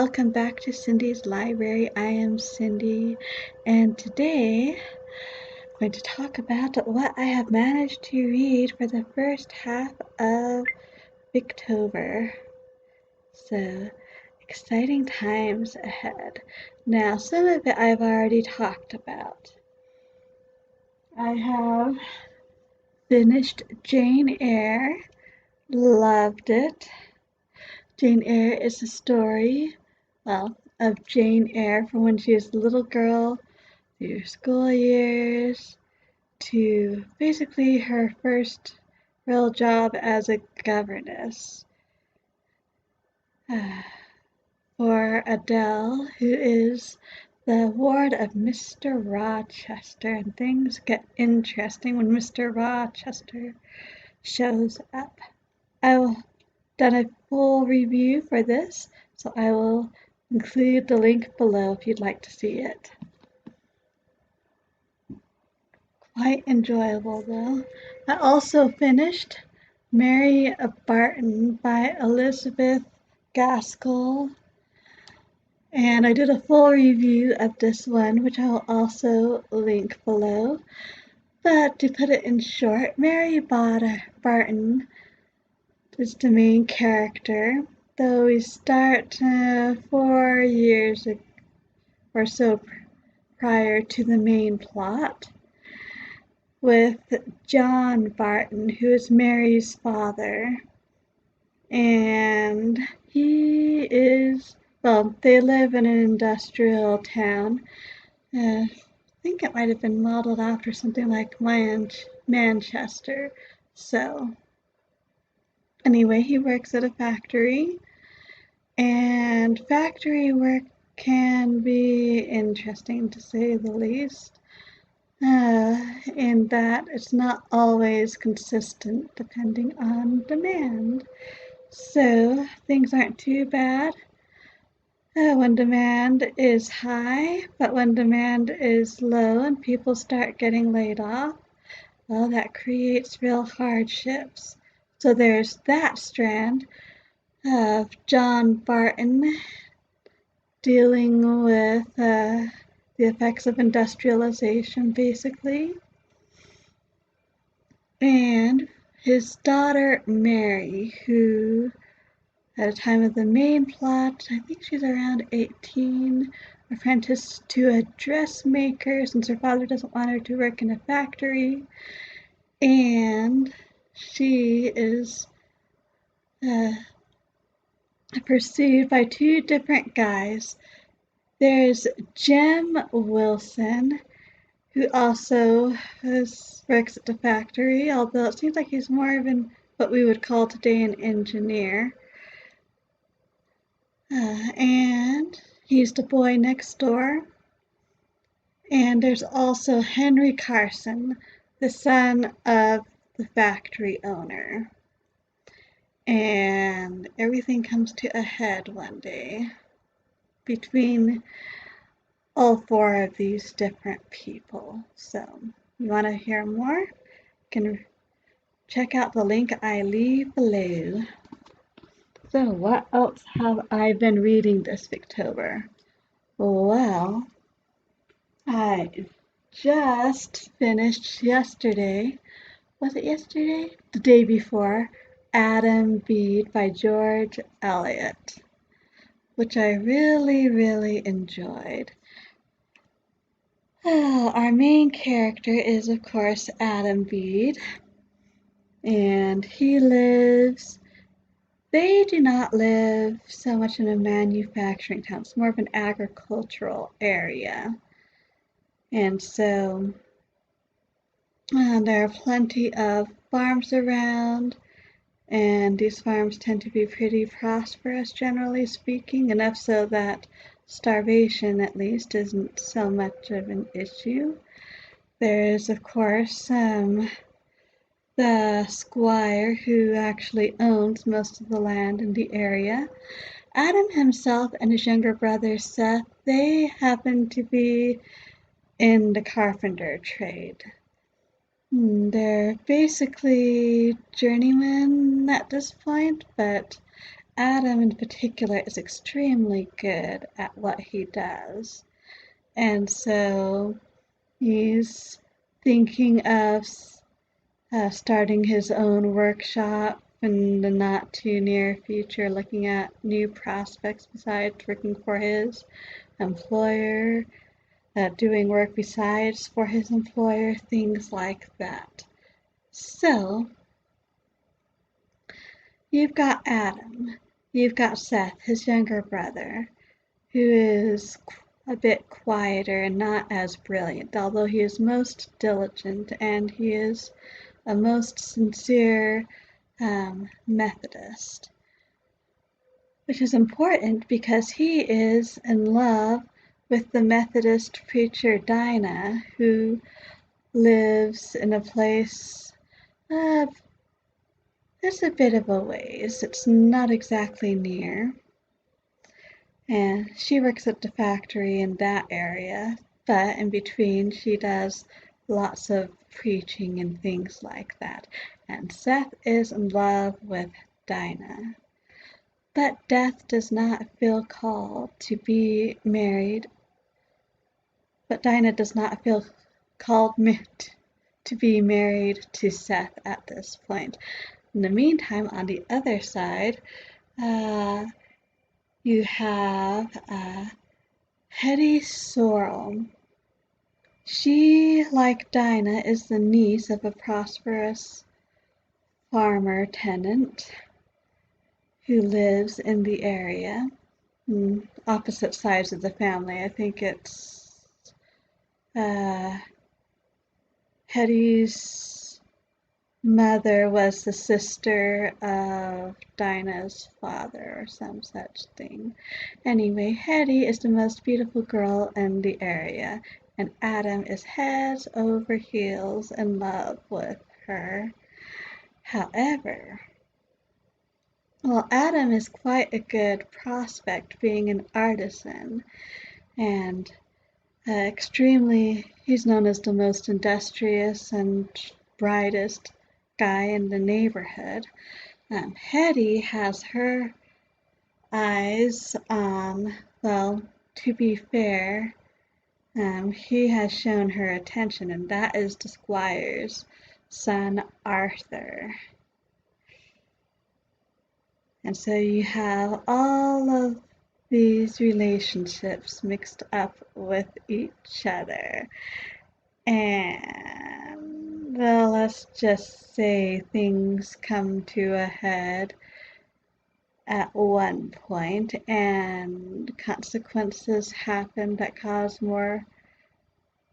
welcome back to Cindy's Library. I am Cindy, and today I'm going to talk about what I have managed to read for the first half of Victober. So, exciting times ahead. Now, some of it I've already talked about. I have finished Jane Eyre, loved it. Jane Eyre is a story, of Jane Eyre from when she was a little girl through school years to basically her first real job as a governess. For Adele, who is the ward of Mr. Rochester, and things get interesting when Mr. Rochester shows up. I've done a full review for this, so I will include the link below if you'd like to see it. Quite enjoyable though. I also finished Mary of Barton by Elizabeth Gaskell, and I did a full review of this one, which I'll also link below. But to put it in short, Mary Barton is the main character, though we start 4 years or so prior to the main plot, with John Barton, who is Mary's father. And they live in an industrial town. I think it might have been modeled after something like Manchester. So, anyway, he works at a factory, and factory work can be interesting to say the least. In that it's not always consistent depending on demand. So things aren't too bad when demand is high, but when demand is low and people start getting laid off, well, that creates real hardships. So there's that strand of John Barton dealing with the effects of industrialization, basically. And his daughter, Mary, who, at the time of the main plot, I think she's around 18, apprenticed to a dressmaker since her father doesn't want her to work in a factory. And she is pursued by two different guys. There's Jim Wilson, who also works at the factory, although it seems like he's more of what we would call today an engineer. And he's the boy next door. And there's also Henry Carson, the son of the factory owner. And everything comes to a head one day between all four of these different people. So, you want to hear more? You can check out the link I leave below. So, what else have I been reading this Victober? Well, I just finished yesterday. Was it yesterday? The day before. Adam Bede by George Eliot, which I really, really enjoyed. Our main character is, of course, Adam Bede, and they do not live so much in a manufacturing town. It's more of an agricultural area. And so there are plenty of farms around, and these farms tend to be pretty prosperous, generally speaking, enough so that starvation, at least, isn't so much of an issue. There is, of course, the squire who actually owns most of the land in the area. Adam himself and his younger brother Seth, they happen to be in the carpenter trade. They're basically journeymen at this point, but Adam in particular is extremely good at what he does. And so he's thinking of starting his own workshop in the not too near future, looking at new prospects besides working for his employer, doing work besides for his employer, things like that. So, you've got Adam, you've got Seth, his younger brother, who is a bit quieter and not as brilliant, although he is most diligent and he is a most sincere Methodist, which is important because he is in love with the Methodist preacher Dinah, who lives in a place it's a bit of a ways. It's not exactly near. And she works at the factory in that area, but in between she does lots of preaching and things like that. And Seth is in love with Dinah. But Death does not feel called to be married. But Dinah does not feel called to be married to Seth at this point. In the meantime, on the other side, you have Hetty Sorrel. She, like Dinah, is the niece of a prosperous farmer tenant who lives in the area. Opposite sides of the family. I think it's Hetty's mother was the sister of Dinah's father or some such thing. Anyway, Hetty is the most beautiful girl in the area, and Adam is heads over heels in love with her. However, well, Adam is quite a good prospect, being an artisan, and he's known as the most industrious and brightest guy in the neighborhood. Hetty has her eyes on, well, to be fair, he has shown her attention, and that is the squire's son, Arthur. And so you have all of these relationships mixed up with each other. And, well, let's just say things come to a head at one point, and consequences happen that cause more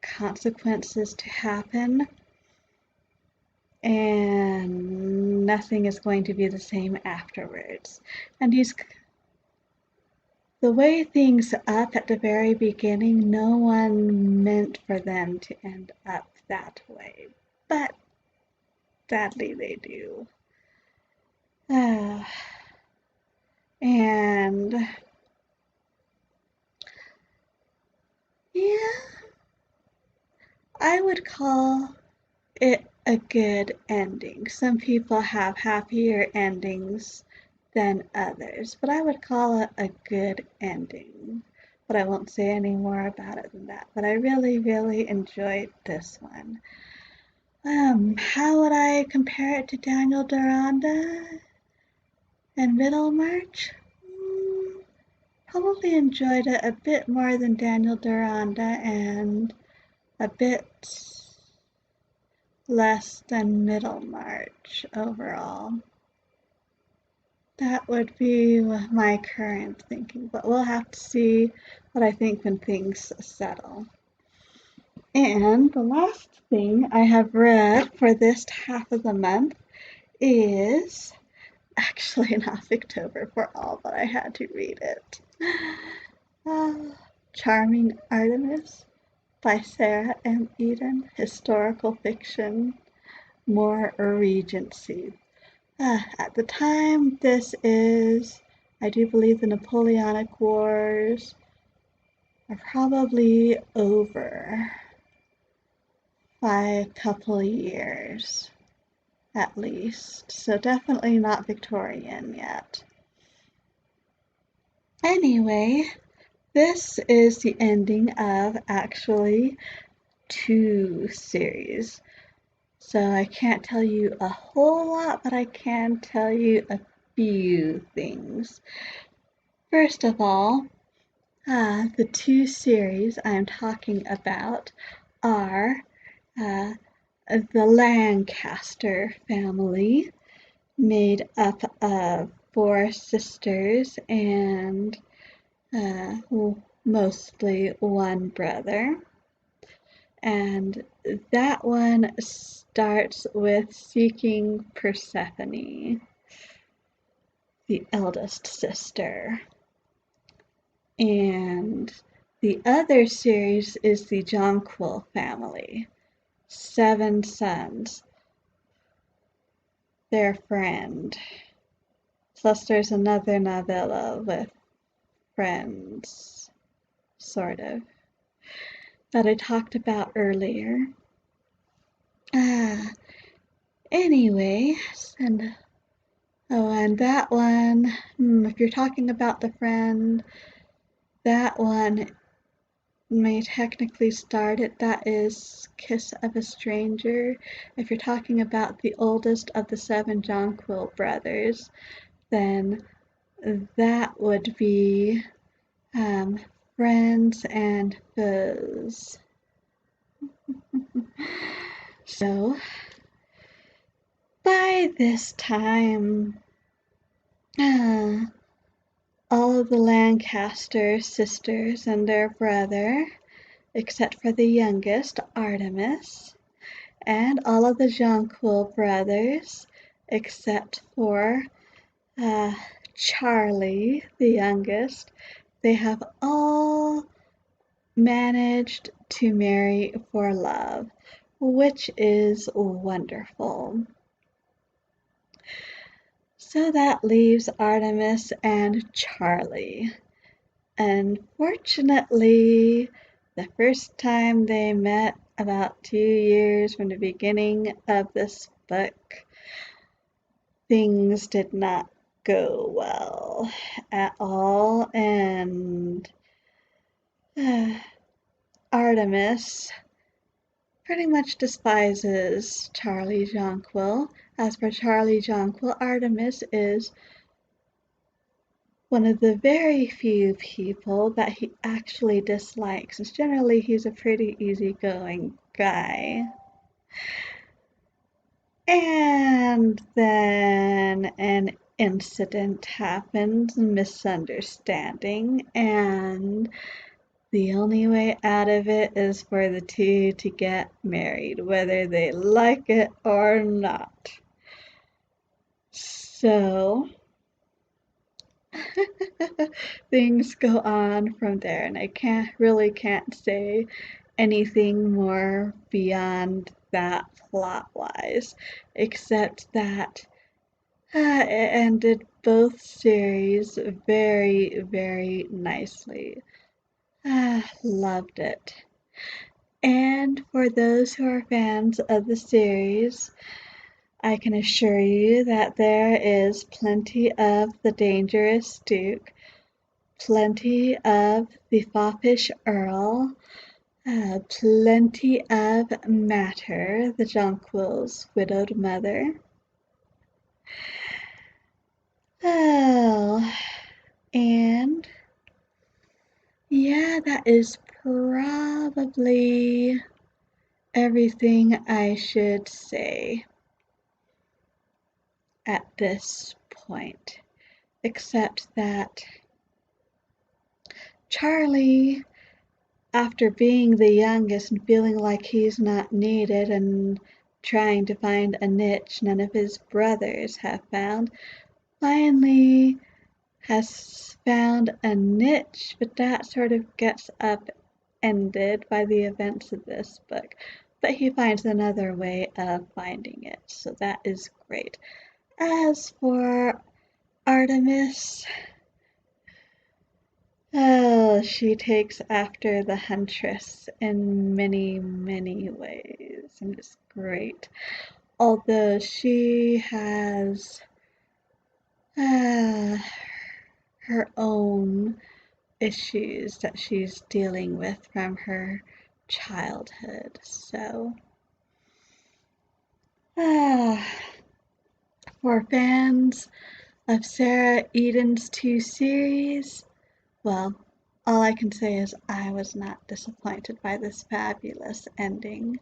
consequences to happen, and nothing is going to be the same afterwards. And the way things up at the very beginning, no one meant for them to end up that way, but sadly they do. And yeah, I would call it a good ending. Some people have happier endings than others, but I would call it a good ending. But I won't say any more about it than that. But I really, really enjoyed this one. How would I compare it to Daniel Deronda and Middlemarch? Probably enjoyed it a bit more than Daniel Deronda and a bit less than Middlemarch overall. That would be my current thinking, but we'll have to see what I think when things settle. And the last thing I have read for this half of the month is actually not Victober for all, but I had to read it. Charming Artemis by Sarah M. Eden, historical fiction, more Regency. At the time, this is, I do believe the Napoleonic Wars are probably over by a couple of years, at least. So definitely not Victorian yet. Anyway, this is the ending of actually 2 series. So I can't tell you a whole lot, but I can tell you a few things. First of all, the 2 series I'm talking about are uh, the Lancaster family, made up of 4 sisters and uh, mostly 1 brother. And that one starts with seeking Persephone, the eldest sister. And the other series is the Jonquil family, 7 sons, their friend. Plus there's another novella with friends, sort of, that I talked about earlier. Ah, anyway, and that one, if you're talking about the friend, that one may technically start it. That is Kiss of a Stranger. If you're talking about the oldest of the 7 Jonquil brothers, then that would be Friends and Foes. So, by this time, all of the Lancaster sisters and their brother, except for the youngest, Artemis, and all of the Jonquil brothers, except for Charlie, the youngest, they have all managed to marry for love, which is wonderful. So that leaves Artemis and Charlie. Unfortunately, the first time they met, about 2 years from the beginning of this book, things did not go well at all, and Artemis pretty much despises Charlie Jonquil. As for Charlie Jonquil, Artemis is one of the very few people that he actually dislikes. As generally, he's a pretty easygoing guy. And then an incident happens, a misunderstanding, and the only way out of it is for the two to get married, whether they like it or not. So, things go on from there, and I can't say anything more beyond that plot-wise, except that it ended both series very, very nicely. Loved it. And for those who are fans of the series, I can assure you that there is plenty of the dangerous Duke, plenty of the foppish Earl, plenty of Matter, the Jonquil's widowed mother. Oh, and yeah, that is probably everything I should say at this point, except that Charlie, after being the youngest and feeling like he's not needed and trying to find a niche none of his brothers have found, finally has found a niche, but that sort of gets upended by the events of this book. But he finds another way of finding it, so that is great. As for Artemis, oh, she takes after the Huntress in many, many ways, and it's great. Although she has uh, her own issues that she's dealing with from her childhood. So, for fans of Sarah Eden's 2 series, well, all I can say is I was not disappointed by this fabulous ending.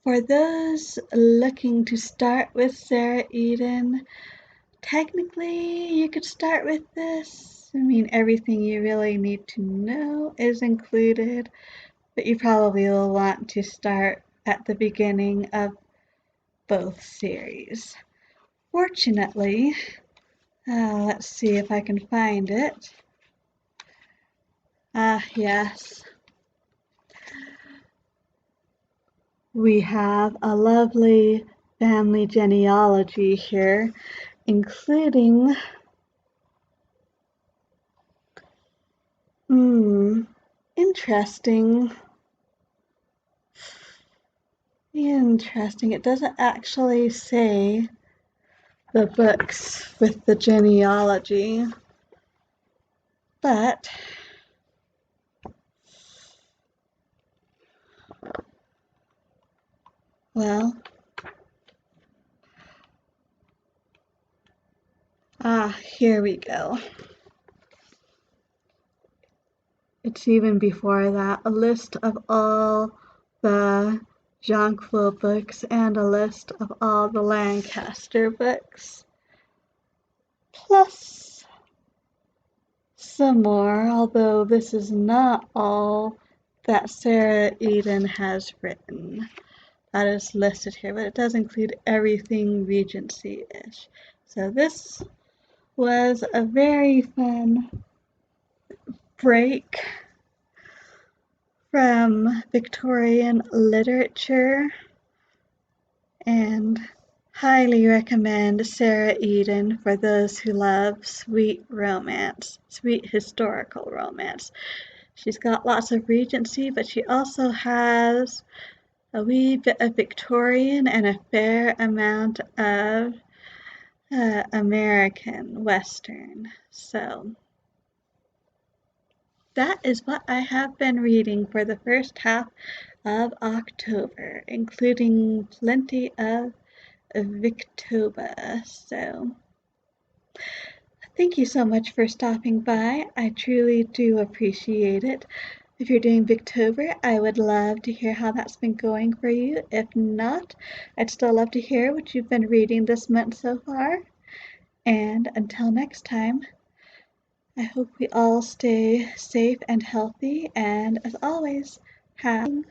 For those looking to start with Sarah Eden, technically you could start with this. I mean, everything you really need to know is included, but you probably will want to start at the beginning of both series. Fortunately, let's see if I can find it. Yes. We have a lovely family genealogy here, including interesting. It doesn't actually say the books with the genealogy, but well, here we go. It's even before that, a list of all the Jonquil books and a list of all the Lancaster books, plus some more, although this is not all that Sarah Eden has written. That is listed here, but it does include everything Regency-ish. So this was a very fun break from Victorian literature, and highly recommend Sarah Eden for those who love sweet romance, sweet historical romance. She's got lots of Regency, but she also has a wee bit of Victorian and a fair amount of American Western. So that is what I have been reading for the first half of October, including plenty of Victober. So thank you so much for stopping by. I truly do appreciate it. If you're doing Victober, I would love to hear how that's been going for you. If not, I'd still love to hear what you've been reading this month so far. And until next time, I hope we all stay safe and healthy, and as always, have